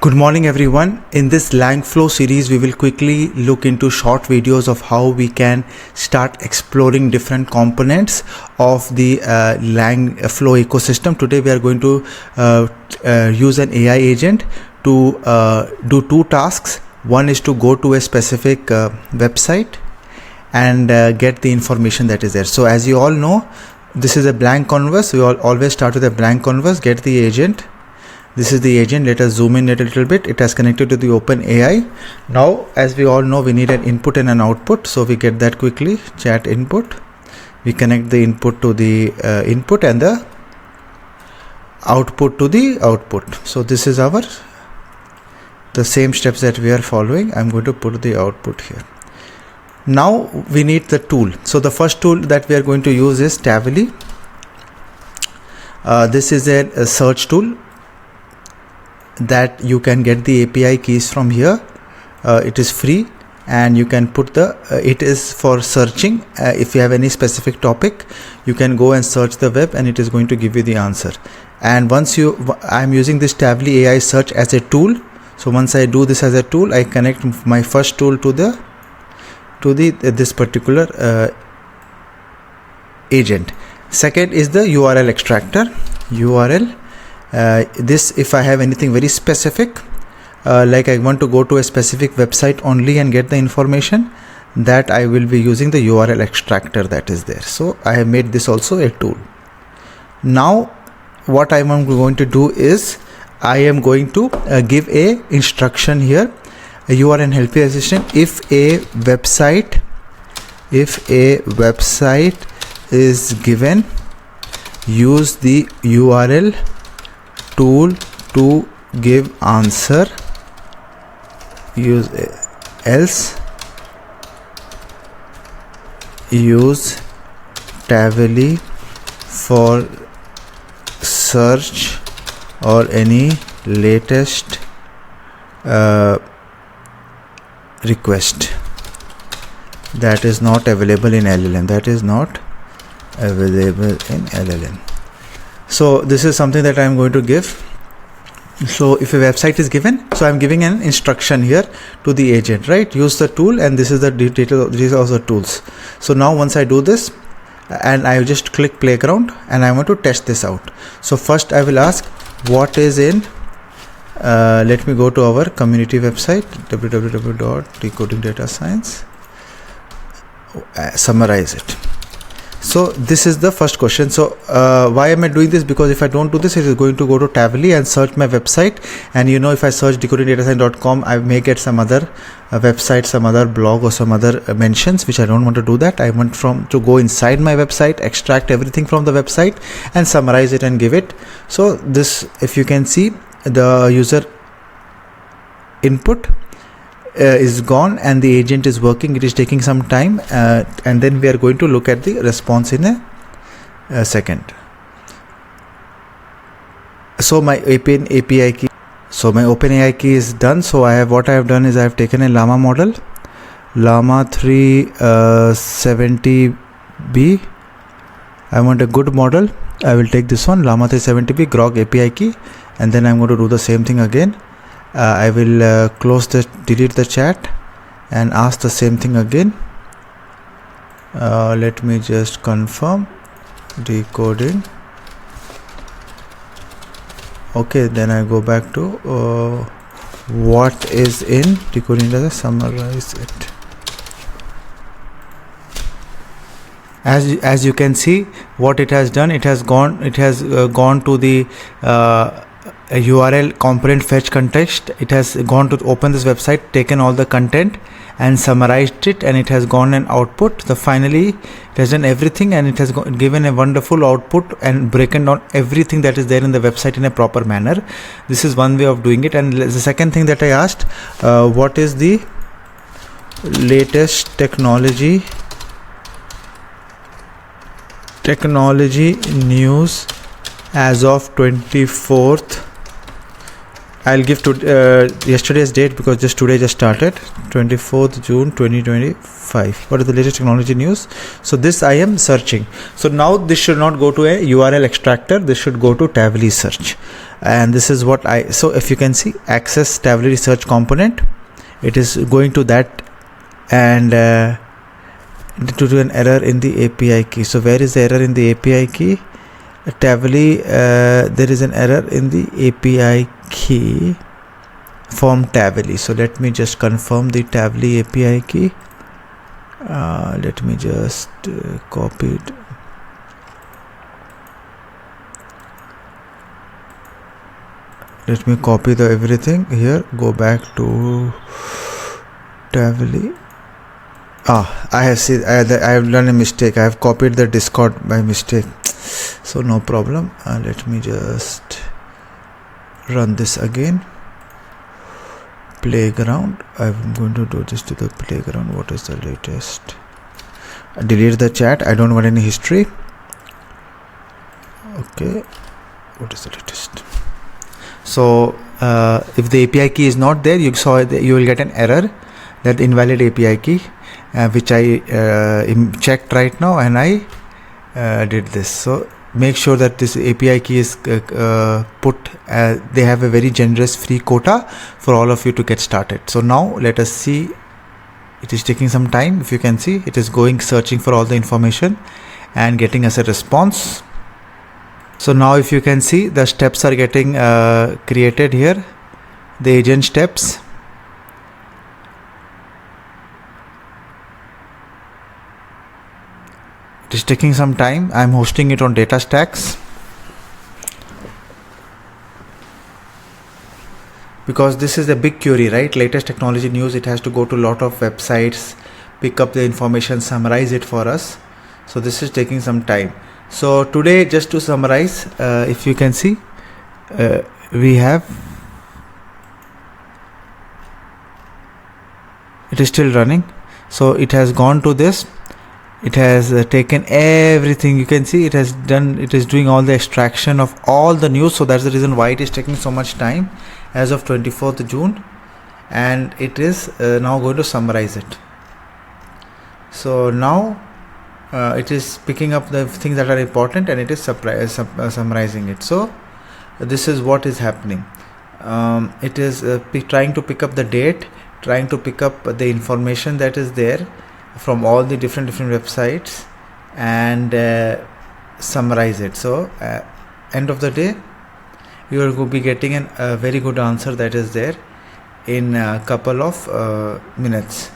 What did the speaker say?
Good morning everyone. In this Langflow series, we will quickly look into short videos of how we can start exploring different components of the Langflow ecosystem. Today we are going to use an AI agent to do two tasks. One is to go to a specific website and get the information that is there. So as you all know, this is a blank canvas. We always start with a blank canvas. Get the agent. This is the agent. Let us zoom in a little bit. It has connected to the OpenAI. Now, as we all know, we need an input and an output. So we get that quickly. Chat input. We connect the input to the input and the output to the output. So this is the same steps that we are following. I'm going to put the output here. Now we need the tool. So the first tool that we are going to use is Tabily. This is a search tool that you can get the API keys from here. It is free and you can put it is for searching. If you have any specific topic, you can go and search the web and it is going to give you the answer. And I'm using this Tabily AI search as a tool. So once I do this as a tool, I connect my first tool to this particular agent. Second is the URL extractor. URL. This, if I have anything very specific, like I want to go to a specific website only and get the information, that I will be using the URL extractor that is there. So I have made this also a tool. Now what I am going to do is I am going to give a instruction here. You are an helping assistant. If a website is given, use the URL tool to give answer, use Tabily for search or any latest request that is not available in LLM. So this is something that I am going to give. So if a website is given, so I am giving an instruction here to the agent, right? Use the tool, and this is the detail. These are also tools. So now once I do this, and I just click playground, and I want to test this out. So first I will ask what is in. Let me go to our community website, www.decodingdatascience. Summarize it. So this is the first question. So why am I doing this? Because if I don't do this, it is going to go to Tabily and search my website. And you know, if I search decodingdatascience.com, I may get some other website, some other blog or some other mentions, which I don't want to do that. I want to go inside my website, extract everything from the website and summarize it and give it. So this, if you can see, the user input is gone and the agent is working. It is taking some time, and then we are going to look at the response in a second. So my API key. So my OpenAI key is done. So what I have done is I have taken a Llama model, Llama 370B. I want a good model. I will take this one, Llama 370B, Grok API key, and then I'm going to do the same thing again. I will delete the chat and ask the same thing again. Let me just confirm decoding. Okay, then I go back to what is in decoding data, summarize it. As you can see, what it has done, it has gone to the a URL component fetch context. It has gone to open this website, taken all the content and summarized it, and it has gone an output. Finally it has done everything, and it has given a wonderful output and broken down everything that is there in the website in a proper manner. This is one way of doing it. And the second thing that I asked, what is the latest technology news as of 24th I'll give to yesterday's date because just today just started, 24th June 2025. What is the latest technology news? So this I am searching. So now this should not go to a URL extractor. This should go to Tabily search. And this is what so if you can see, access Tabily search component, it is going to that, and to do an error in the API key. So where is the error in the API key? Tabily, there is an error in the API key from Tabily. So let me just confirm the Tabily API key. Let me just copy it. Let me copy the everything here. Go back to Tabily. I have seen. I have done a mistake. I have copied the Discord by mistake. So no problem. Let me just run this again. Playground. I'm going to do this to the playground. What is the latest? Delete the chat. I don't want any history. Okay. What is the latest? So if the API key is not there, you will get an error, that invalid API key, which I checked right now, and I did this. So make sure that this API key is put. They have a very generous free quota for all of you to get started. So now let us see. It is taking some time. If you can see, it is going searching for all the information and getting us a response. So now if you can see, the steps are getting created here, the agent steps. It is taking some time. I'm hosting it on DataStax because this is a big query, right? Latest technology news. It has to go to a lot of websites, pick up the information, summarize it for us. So this is taking some time. So today, just to summarize, if you can see, we have, it is still running. So it has gone to this. It has taken everything. You can see it has done. It is doing all the extraction of all the news. So that's the reason why it is taking so much time as of 24th June, and it is now going to summarize it. So now it is picking up the things that are important, and it is summarizing it. So this is what is happening. It is trying to pick up the date, trying to pick up the information that is there from all the different websites, and summarize it. So end of the day, you will be getting a very good answer that is there in a couple of minutes.